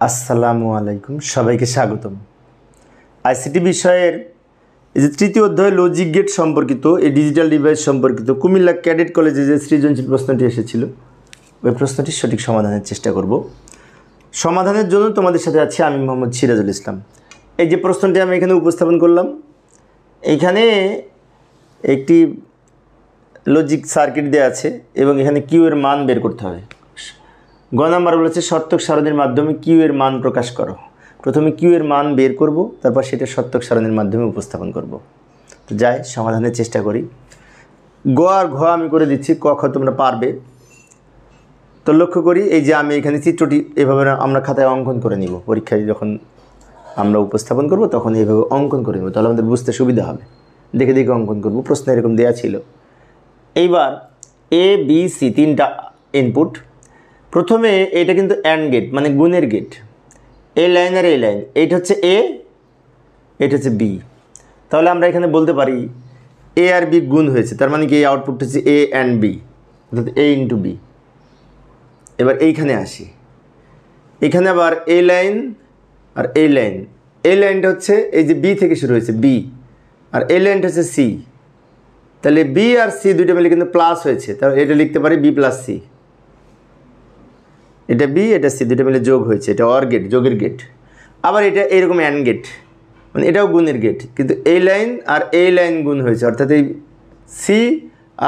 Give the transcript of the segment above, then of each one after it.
আসসালামু আলাইকুম, সবাইকে স্বাগতম। আইসিটি বিষয়ের এই যে তৃতীয় অধ্যায় লজিক গেট সম্পর্কিত, এই ডিজিটাল ডিভাইস সম্পর্কিত কুমিল্লা ক্যাডেট কলেজে যে সৃজনশীল প্রশ্নটি এসেছিল, ওই প্রশ্নটির সঠিক সমাধানের চেষ্টা করব। সমাধানের জন্য তোমাদের সাথে আছি আমি মোহাম্মদ সিরাজুল ইসলাম। এই যে প্রশ্নটি আমি এখানে উপস্থাপন করলাম, এইখানে একটি লজিক সার্কিট দেওয়া আছে এবং এখানে কিউ এর মান বের করতে হবে। গ নাম্বার বলেছে শর্তক সারণীর মাধ্যমে কিউ এর মান প্রকাশ করো। প্রথমে কিউ এর মান বের করব, তারপর সেটা শর্তক সারণীর মাধ্যমে উপস্থাপন করব। তো যাই সমাধানের চেষ্টা করি। গ আর ঘ আমি করে দিচ্ছি, ক খ তোমরা পারবে। তো লক্ষ্য করি এই যে আমি এখানে চিত্রটি এভাবে আমরা খাতায় অঙ্কন করে নিব। পরীক্ষায় যখন আমরা উপস্থাপন করব তখন এইভাবে অঙ্কন করে নেব, তাহলে আমাদের বুঝতে সুবিধা হবে। দেখে দেখে অঙ্কন করব। প্রশ্ন এরকম দেওয়া ছিল। এইবার এ বি সি তিনটা ইনপুট। প্রথমে এটা কিন্তু অ্যান্ড গেট, মানে গুণের গেট। এই লাইন আর এই লাইন, এইটা হচ্ছে এ, এটা হচ্ছে বি। তাহলে আমরা এখানে বলতে পারি এ আর বি গুণ হয়েছে, তার মানে কি এই আউটপুট হচ্ছে এ অ্যান্ড বি, অর্থাৎ এ ইন্টু বি। এবার এইখানে আসি, এখানে আবার এই লাইন আর এই লাইন। এই লাইনটা হচ্ছে এই যে বি থেকে শুরু হয়েছে বি, আর এই লাইনটা হচ্ছে সি। তাহলে বি আর সি দুইটা মিলে কিন্তু প্লাস হয়েছে, তাহলে এটা লিখতে পারি বি প্লাস সি। এটা বি, এটা সি, দুটো মিলে যোগ হয়েছে, এটা অর গেট, যোগের গেট। আবার এটা এইরকম অ্যান্ড গেট, মানে এটাও গুণের গেট, কিন্তু এই লাইন আর এই লাইন গুণ হয়েছে, অর্থাৎ এই সি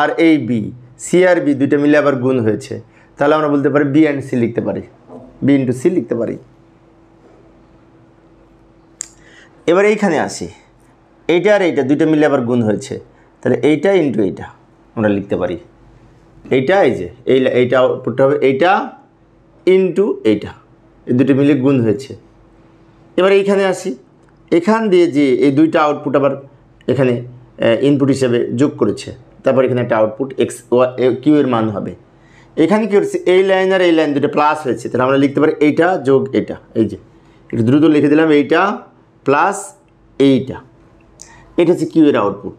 আর এই বি, সি আর বি দুইটা মিলে আবার গুণ হয়েছে। তাহলে আমরা বলতে পারি বি অ্যান্ড সি লিখতে পারি, বি ইন্টু সি লিখতে পারি। এবার এইখানে আসি, এইটা আর এইটা দুইটা মিলে আবার গুণ হয়েছে, তাহলে এইটা ইন্টু এইটা আমরা লিখতে পারি। এইটা এই যে এইটা আউটপুটটা হবে এইটা ইন্টু এইটা, এই দুটো মিলে গুণ হয়েছে। এবার এইখানে আসি, এখান দিয়ে যে এই দুইটা আউটপুট আবার এখানে ইনপুট হিসেবে যোগ করেছে, তারপর এখানে একটা আউটপুট এক্স কিউ এর মান হবে। এখানে কী হচ্ছে এই লাইন আর এই লাইন দুটো প্লাস হয়েছে, তাহলে আমরা লিখতে পারি এইটা যোগ এটা। এই যে একটু দ্রুত লিখে দিলাম, এইটা প্লাস এইটা, এটা হচ্ছে কিউ এর আউটপুট।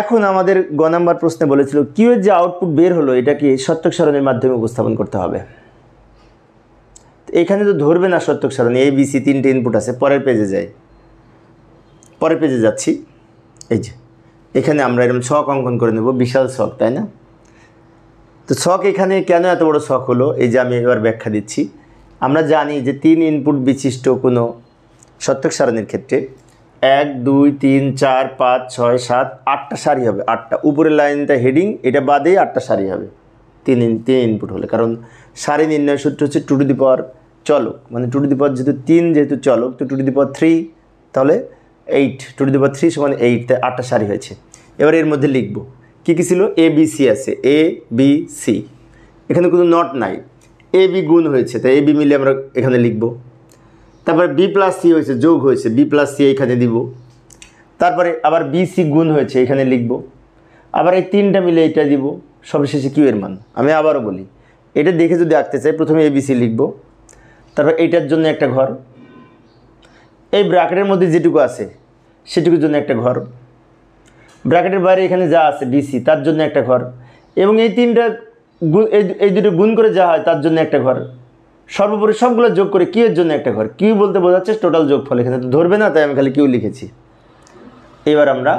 এখন আমাদের গ নাম্বার প্রশ্নে বলেছিল কিউ এর যে আউটপুট বের হলো এটাকে শর্তক সারণীর মাধ্যমে উপস্থাপন করতে হবে। এখানে তো ধরবে না শর্তক সারণী, এ বি সি তিনটে ইনপুট আছে। পরের পেজে যাই, পরের পেজে যাচ্ছি। এই যে এখানে আমরা এরকম ছক অঙ্কন করে নেব, বিশাল ছক, তাই না? তো ছক এখানে কেন এত বড় ছক হলো, এই যে আমি এবার ব্যাখ্যা দিচ্ছি। আমরা জানি যে 3 ইনপুট বিশিষ্ট কোনো শর্তক সারণীর ক্ষেত্রে 1 2 3 4 5 6 7 8টা সারি হবে। 8টা উপরের লাইনটা হেডিং, এটা বাদেই 8টা সারি হবে 3 ইনপুট হলে। কারণ সারি নির্ণয় সূত্র হচ্ছে টু টু দি পাওয়ার চলক, মানে টু টু দি পাওয়ার যেহেতু 3 যেহেতু চলক, তো টু টু দি পাওয়ার 3, তাহলে 8, টু টু দি পাওয়ার 3 সমান 8, তাই 8টা সারি হয়েছে। এবার এর মধ্যে লিখব কী কী ছিল, এ বি সি আছে, এ বি সি, এখানে কোনো নট নাই। এ বি গুণ হয়েছে, তাই এ বি মিলে আমরা এখানে লিখব। তারপরে বি প্লাস সি হয়েছে, যোগ হয়েছে, বি প্লাস সি এখানে দিব। তারপরে আবার বি সি গুণ হয়েছে, এখানে লিখব। আবার এই তিনটা মিলে এটা দিব, সবশেষে কিউ এর মান। আমি আবারও বলি, এটা দেখে যদি আঁকতে চাই প্রথমে এ বি সি লিখব, তারপর এইটার জন্য একটা ঘর, এই ব্র্যাকেটের মধ্যে যেটুকু আছে সেটুকুর জন্য একটা ঘর, ব্র্যাকেটের বাইরে এখানে যা আছে বিসি তার জন্য একটা ঘর, এবং এই তিনটা এই দুটো গুণ করে যা হয় তার জন্য একটা ঘর, সর্বোপরি সবগুলো যোগ করে কিউ এর জন্য একটা ঘর। কিউ বলতে বোঝাচ্ছে টোটাল যোগফল, এখানে তো ধরবে না, তাই আমি খালি কিউ লিখেছি। এবার আমরা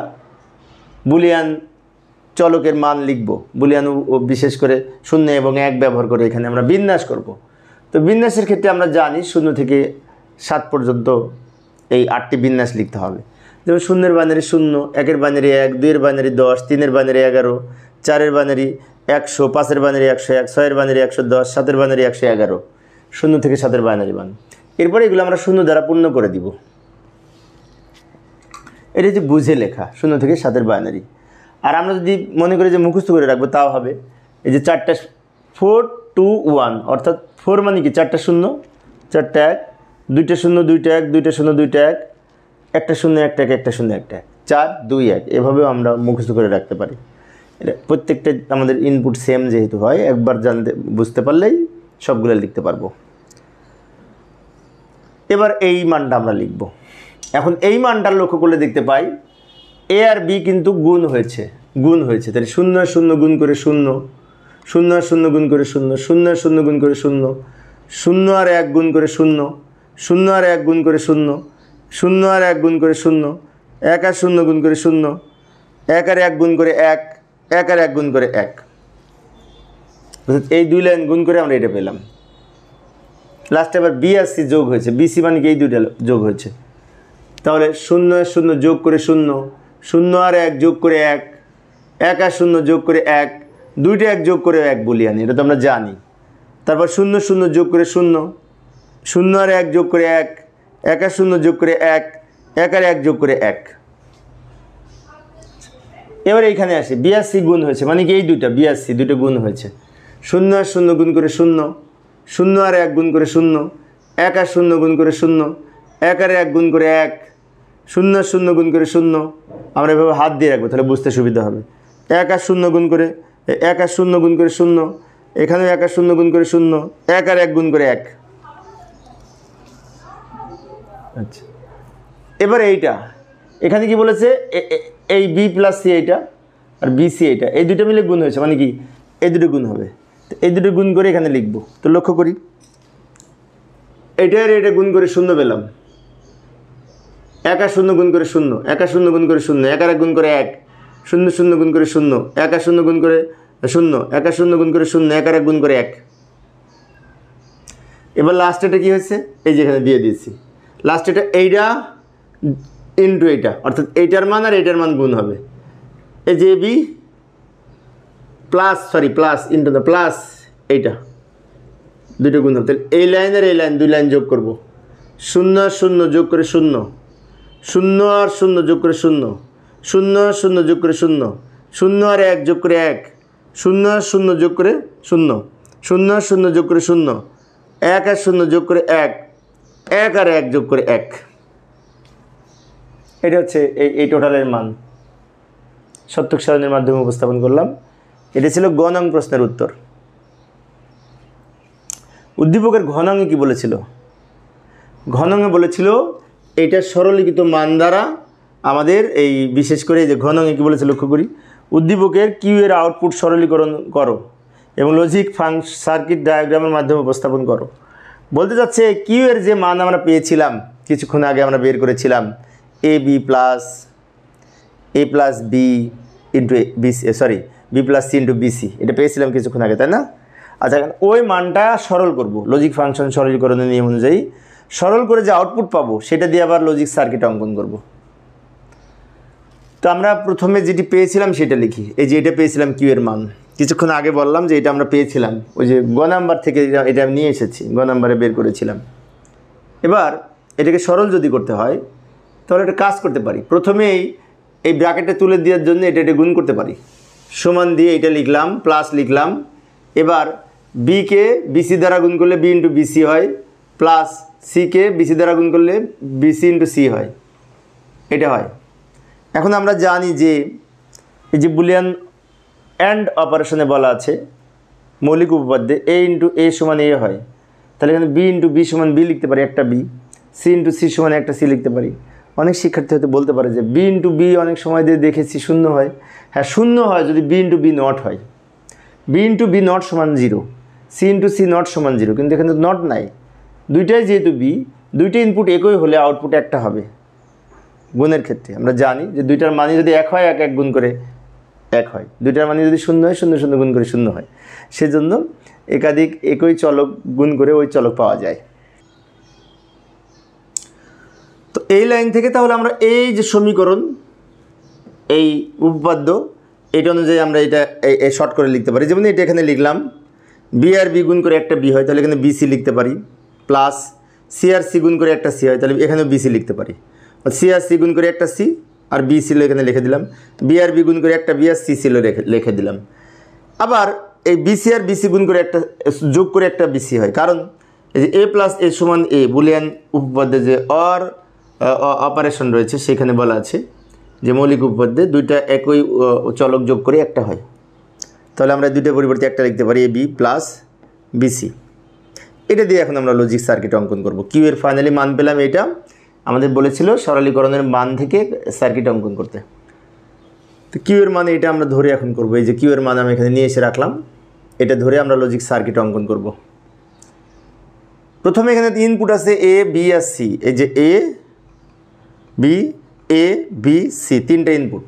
বুলিয়ান চলকের মান লিখব, বুলিয়ান বিশেষ করে 0 এবং 1 ব্যবহার করে এখানে আমরা বিন্যাস করব। তো বিন্যাসের ক্ষেত্রে আমরা জানি 0 থেকে 7 পর্যন্ত এই 8টি বিন্যাস লিখতে হবে। যেমন 0-এর বাইনারি 0, 1-এর বাইনারি 1, 2-এর বাইনারি 10, 3-এর বাইনারি 11, 4-এর বাইনারি 100, 5-এর বাইনারি 101, 6-এর বাইনারি 110, 7-এর বাইনারি 111, 0 থেকে 7-এর বাইনারি মান। এরপরে এগুলো আমরা 0 দ্বারা পূর্ণ করে দিব। এটা হচ্ছে বুঝে লেখা 0 থেকে 7-এর বাইনারি। আর আমরা যদি মনে করি যে মুখস্থ করে রাখবো, তাও হবে। এই যে 4টা 4 2 1, অর্থাৎ 4 মানে কি 4টা 0, 4টা 1, 2টা 0 2টা 1, 2টা 0 2টা 1, একটা 0 একটা 1, একটা 0 একটা 1, 4 2 1, এভাবেও আমরা মুখস্থ করে রাখতে পারি। এটা প্রত্যেকটা আমাদের ইনপুট সেম যেহেতু হয়, একবার বুঝতে পারলেই সবগুলো লিখতে পারবো। এবার এই মানটা আমরা লিখব। এখন এই মানটা লক্ষ্য করলে দেখতে পাই এ আর বি কিন্তু গুণ হয়েছে, তাহলে 0 0 গুণ করে 0, 0 0 গুণ করে 0, 0 0 গুণ করে 0, শূন্য আর 1 গুণ করে শূন্য, শূন্য আর 1 গুণ করে শূন্য, শূন্য আর 1 গুণ করে শূন্য, 1 আর 0 গুণ করে শূন্য, 1 আর 1 গুণ করে 1, 1 আর 1 গুণ করে 1। এই 2 লাইন গুণ করে আমরা এটা পেলাম। লাস্টে আবার বি আর সি যোগ হয়েছে, বিসি মানে কি এই দুইটা যোগ হয়েছে। তাহলে 0 আর 0 যোগ করে 0, 0 আর 1 যোগ করে 1, 1 আর 0 যোগ করে 1, দুইটা 1 যোগ করে 1 বুলিয়ান, এটা তো আমরা জানি। তারপর 0 0 যোগ করে 0, 0 আর 1 যোগ করে 1, 1 আর 0 যোগ করে 1, 1 আর 1 যোগ করে 1। এবার এইখানে আসে বি আর সি গুণ হয়েছে, মানে কি এই দুইটা বি আর সি দুটো গুণ হয়েছে। 0 আর 0 গুণ করে 0, 0 আর 1 গুণ করে 0, 1 আর 0 গুণ করে 0, 1 আর 1 গুণ করে 1, 0 আর 0 গুণ করে 0। আমরা এভাবে হাত দিয়ে রাখবো, তাহলে বুঝতে সুবিধা হবে। 1 আর 0 গুণ করে 1 আর 0 গুণ করে 0, এখানেও 1 আর 0 গুণ করে 0, 1 আর 1 গুণ করে 1। আচ্ছা, এবার এইটা এখানে কি বলেছে, এই বি প্লাস সি এইটা আর বি সি এইটা, এই দুটো মিলে গুণ হয়েছে, মানে কি এই দুটো গুণ হবে। তো এই দুটো গুণ করে এখানে লিখবো। তো লক্ষ্য করি, এটা আর এটা গুণ করে 0 পেলাম। 1 আর 0 গুণ করে 0, 1 আর 0 গুণ করে 0, 1 আর 1 গুণ করে 1, 0 0 গুণ করে 0, 1 আর 0 গুণ করে 0, 1 আর 0 গুণ করে 0, 1 আর 1 গুণ করে 1। এবার লাস্ট এটা কি হয়েছে, এই যে এখানে দিয়ে দিয়েছি। লাস্ট এটা এইটা ইন্টু এইটা, অর্থাৎ এইটার মান আর এইটার মান গুণ হবে। এই যে b plus plus into the plus এইটা দুটো গুণ হবে। তাহলে এই লাইন আর এই লাইন 2 লাইন যোগ করব। 0 আর 0 যোগ করে 0, 0 আর 0 যোগ করে 0, 0 আর 0 যোগ করে 0, 0 আর 1 যোগ করে 1, 0 আর 0 যোগ করে 0, 0 আর 0 যোগ করে 0, 1 আর 0 যোগ করে 1, 1 আর 1 যোগ করে 1। এটা হচ্ছে এই টোটালের মান সত্যক সারণীর মাধ্যমে উপস্থাপন করলাম। এটা ছিল গ নং প্রশ্নের উত্তর। উদ্দীপকের ঘ নংয়ে কী বলেছিল, ঘ নংয়ে বলেছিল এইটা সরলীকৃত মান দ্বারা আমাদের এই বিশেষ করে এই যে ঘ নংয়ে কী বলেছে লক্ষ্য করি, উদ্দীপকের কিউ এর আউটপুট সরলীকরণ করো এবং লজিক সার্কিট ডায়াগ্রামের মাধ্যমে উপস্থাপন করো। বলতে যাচ্ছে কিউ এর যে মান আমরা পেয়েছিলাম কিছুক্ষণ আগে আমরা বের করেছিলাম, A plus B into B plus C into BC, এটা পেয়েছিলাম কিছুক্ষণ আগে, তাই না? আচ্ছা, ওই মানটা সরল করব লজিক ফাংশন সরলীকরণের নিয়ম অনুযায়ী। সরল করে যে আউটপুট পাবো সেটা দিয়ে আবার লজিক সার্কিট অঙ্কন করব। তো আমরা প্রথমে যেটি পেয়েছিলাম সেটা লিখি। এই যে এটা পেয়েছিলাম কিউ এর মান, কিছুক্ষণ আগে বললাম যে এটা আমরা পেয়েছিলাম, ওই যে গ নাম্বার থেকে এটা আমি নিয়ে এসেছি, গ নাম্বারে বের করেছিলাম। এবার এটাকে সরল যদি করতে হয় তাহলে এটা কাজ করতে পারি। প্রথমেই এই ব্র্যাকেটে তুলে দেওয়ার জন্য এটা গুণ করতে পারি, সমান দিয়ে এটা লিখলাম, প্লাস লিখলাম। এবার বিকে বিসি দ্বারা গুণ করলে বি ইন্টু বিসি হয়, প্লাস সিকে বিসি দ্বারা গুণ করলে বিসি ইন্টু সি হয়, এটা হয়। এখন আমরা জানি যে এই যে বুলিয়ান অ্যান্ড অপারেশনে বলা আছে মৌলিক উপপাদ্যে এ ইন্টু এ সমান এ হয়, তাহলে এখানে বি ইন্টু বি সমান বি লিখতে পারি একটা বি, সি ইন্টু সি সমান একটা সি লিখতে পারি। অনেক শিক্ষার্থী হয়তো বলতে পারে যে বি ইন্টু বি অনেক সময় দিয়ে দেখেছি শূন্য হয়। হ্যাঁ, শূন্য হয় যদি বি ইন্টু বি নট হয়। বি ইন্টু বি নট সমান 0, সি ইন্টু সি নট সমান 0, কিন্তু এখানে নট নাই। দুইটাই যেহেতু বি, দুইটা ইনপুট একই হলে আউটপুট একটা হবে। গুণের ক্ষেত্রে আমরা জানি যে দুইটার মানই যদি 1 হয় 1 1 গুণ করে 1 হয়, দুইটার মানই যদি 0 হয় 0 0 গুণ করে 0 হয়। সেজন্য একাধিক একই চলক গুণ করে ওই চলক পাওয়া যায়। তো এই লাইন থেকে তাহলে আমরা এই যে সমীকরণ, এই উপপাদ্য, এটা অনুযায়ী আমরা এটা শর্ট করে লিখতে পারি। যেমন এটা এখানে লিখলাম বি আর বি গুণ করে একটা বি হয়, তাহলে এখানে বিসি লিখতে পারি, প্লাস সি আর সি গুণ করে একটা সি হয়, তাহলে এখানেও বিসি লিখতে পারি। সি আর সি গুণ করে একটা সি আর বি ছিল এখানে লিখে দিলাম, বি আর বি গুণ করে একটা বি আর সি ছিল লিখে দিলাম। আবার এই বিসি আর বিসি গুণ করে একটা যোগ করে একটা বিসি হয়, কারণ এই যে এ প্লাস এ সমান এ বুলিয়ান উপপাদ্যে যে অর অপারেশন রয়েছে সেখানে বলা আছে যে মৌলিক উপপাদ্যে দুইটা একই চলক যোগ করে একটা হয়। তাহলে আমরা দুইটার পরিবর্তে একটা লিখতে পারি এ বি প্লাস বিসি। এটা দিয়ে এখন আমরা লজিক সার্কিট অঙ্কন করব। কিউ এর ফাইনালি মান পেলাম, এটা আমাদের বলেছিল সরলীকরণের মান থেকে সার্কিট অঙ্কন করতে। তো কিউ এর মানে এটা আমরা ধরে এখন করব। এই যে কিউ এর মান আমি এখানে নিয়ে এসে রাখলাম, এটা ধরে আমরা লজিক সার্কিট অঙ্কন করব। প্রথমে এখানে ইনপুট আছে এ বি আর সি, এই যে এ বি সি তিনটা ইনপুট।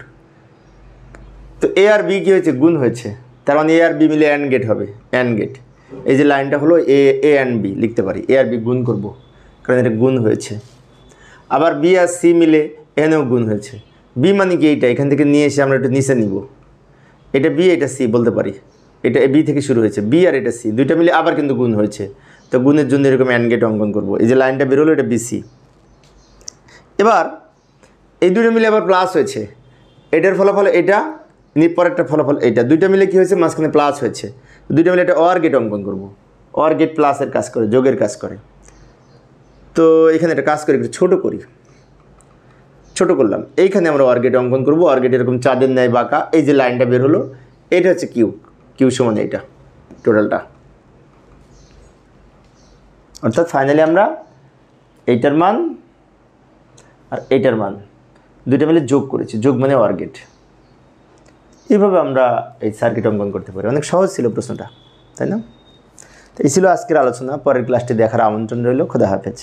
তো এ আর বি কী হয়েছে? গুণ হয়েছে, তার মানে এ আর বি মিলে অ্যান্ড গেট হবে, অ্যান্ড গেট। এই যে লাইনটা হলো এ অ্যান্ড বি লিখতে পারি, এ আর বি গুণ করব কারণ এটা গুণ হয়েছে। আবার বি আর সি মিলে এনও গুণ হয়েছে। বি মানে কি? এইটা এখান থেকে নিয়ে এসে আমরা একটু নিচে নিব, এটা বি এটা সি বলতে পারি, এটা বি থেকে শুরু হয়েছে, বি আর এটা সি দুইটা মিলে আবার কিন্তু গুণ হয়েছে। তো গুণের জন্য এরকম অ্যান্ড গেট অঙ্কন করব। এই যে লাইনটা বেরোলো এটা বিসি। এবার এই দুটো মিলে আবার প্লাস হয়েছে, এটার ফলাফল এটা, পরেরটা ফলাফল এটা, দুইটা মিলে কী হয়েছে? মাঝখানে প্লাস হয়েছে। দুইটা মিলে একটা অর গেট অঙ্কন করব। অর গেট প্লাসের কাজ করে, যোগের কাজ করে। তো এখানে একটা কাজ করি, একটু ছোটো করি, ছোটো করলাম। এইখানে আমরা অর গেট অঙ্কন করব। অর গেট এরকম চাঁদের ন্যায় বাঁকা। এই যে লাইনটা বের হলো এটা হচ্ছে কিউ সমান এইটা টোটালটা। অর্থাৎ ফাইনালি আমরা এইটার মান আর এইটার মান দুইটা মিলে যোগ করেছি, যোগ মানে অর গেট। এইভাবে আমরা এই সার্কিট অঙ্কন করতে পারি। অনেক সহজ ছিল প্রশ্নটা, তাই না? তো এই ছিল আজকের আলোচনা। পরের ক্লাসটি দেখার আমন্ত্রণ রইল। খোদা হাফেজ।